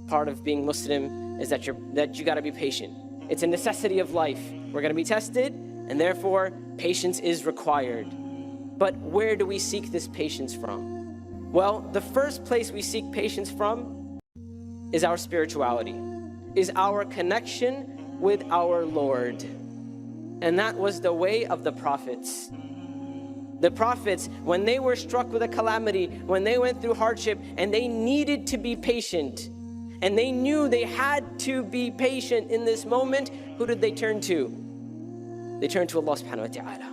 part of being Muslim is that you got to be patient. It's a necessity of life. We're going to be tested, and therefore patience is required. But where do we seek this patience from? Well, the first place we seek patience from is our spirituality, is our connection with our Lord. And that was the way of the prophets. The prophets, when they were struck with a calamity, when they went through hardship, and they needed to be patient, and they knew they had to be patient in this moment, who did they turn to? They turned to Allah subhanahu wa ta'ala.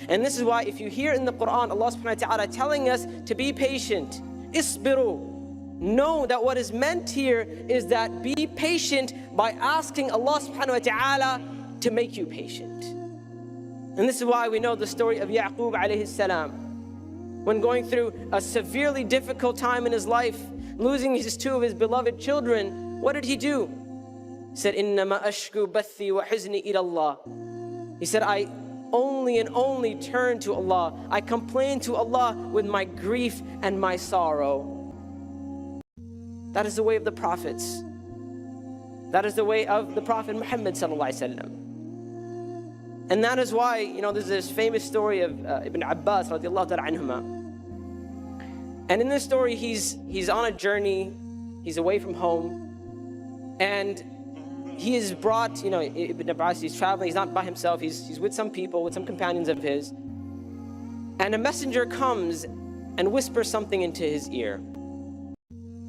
And this is why if you hear in the Quran Allah subhanahu wa ta'ala telling us to be patient, isbiru, know that what is meant here is that be patient by asking Allah subhanahu wa ta'ala to make you patient. And this is why we know the story of Yaqub alayhi salam. When going through a severely difficult time in his life, losing two of his beloved children, what did he do? He said, إِنَّمَا أَشْكُو بَثِّي وَحُزْنِي إِلَى اللَّهِ. He said, I only turn to Allah. I complain to Allah with my grief and my sorrow. That is the way of the prophets. That is the way of the Prophet Muhammad sallallahu alaihi wasallam. And that is why, there's this famous story of Ibn Abbas radiallahu ta'ala anhuma. And in this story, he's on a journey, he's away from home, and he is brought, Ibn Abbas, he's traveling, he's not by himself, he's with some people, with some companions of his. And a messenger comes and whispers something into his ear.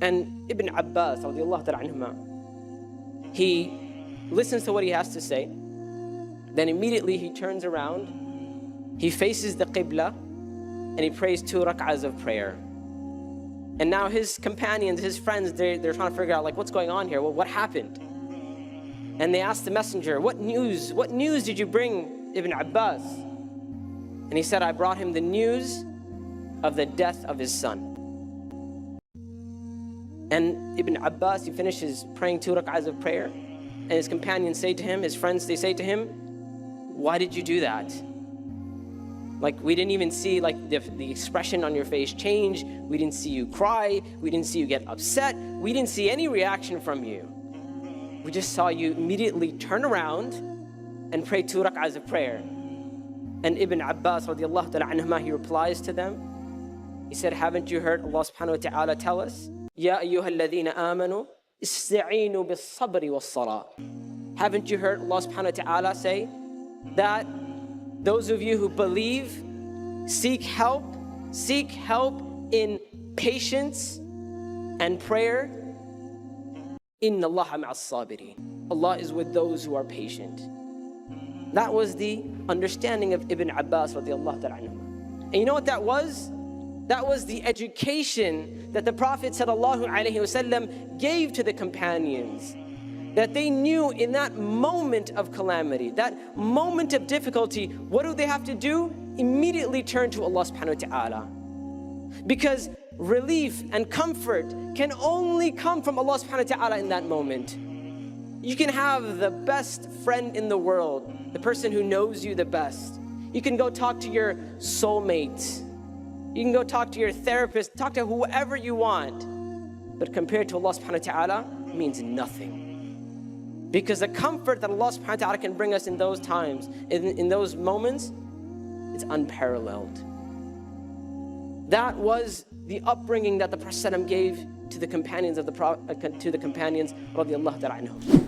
And Ibn Abbas radiallahu ta'ala anhuma, he listens to what he has to say. Then immediately he turns around, he faces the Qibla, and he prays 2 rak'ahs of prayer. And now his companions, his friends, they're trying to figure out, what's going on here? Well, what happened? And they asked the messenger, what news did you bring Ibn Abbas? And he said, I brought him the news of the death of his son. And Ibn Abbas, he finishes praying 2 rak'ahs of prayer, and his companions say to him, his friends, they say to him, why did you do that? We didn't even see the expression on your face change. We didn't see you cry. We didn't see you get upset. We didn't see any reaction from you. We just saw you immediately turn around and pray 2 rak'ahs of prayer. And Ibn Abbas radiallahu ta'ala anhuma, he replies to them. He said, haven't you heard Allah subhanahu wa ta'ala tell us, Ya ayyuha alladhina amanu, ista'inu bis-sabri was-salah. Haven't you heard Allah subhanahu wa ta'ala say that those of you who believe, seek help in patience and prayer. Inna Allaha ma'as sabirin. Allah is with those who are patient. That was the understanding of Ibn Abbas radiallahu ta'ala anhu. And you know what that was? That was the education that the Prophet sallallahu alaihi wasallam gave to the companions. That they knew in that moment of calamity, that moment of difficulty, what do they have to do? Immediately turn to Allah subhanahu wa ta'ala. Because relief and comfort can only come from Allah subhanahu wa ta'ala in that moment. You can have the best friend in the world, the person who knows you the best. You can go talk to your soulmate. You can go talk to your therapist, talk to whoever you want. But compared to Allah subhanahu wa ta'ala, it means nothing. Because the comfort that Allah subhanahu wa ta'ala can bring us in those times, in those moments, it's unparalleled. That was the upbringing that the Prophet gave to the companions of radiallahu ta'ala anhum.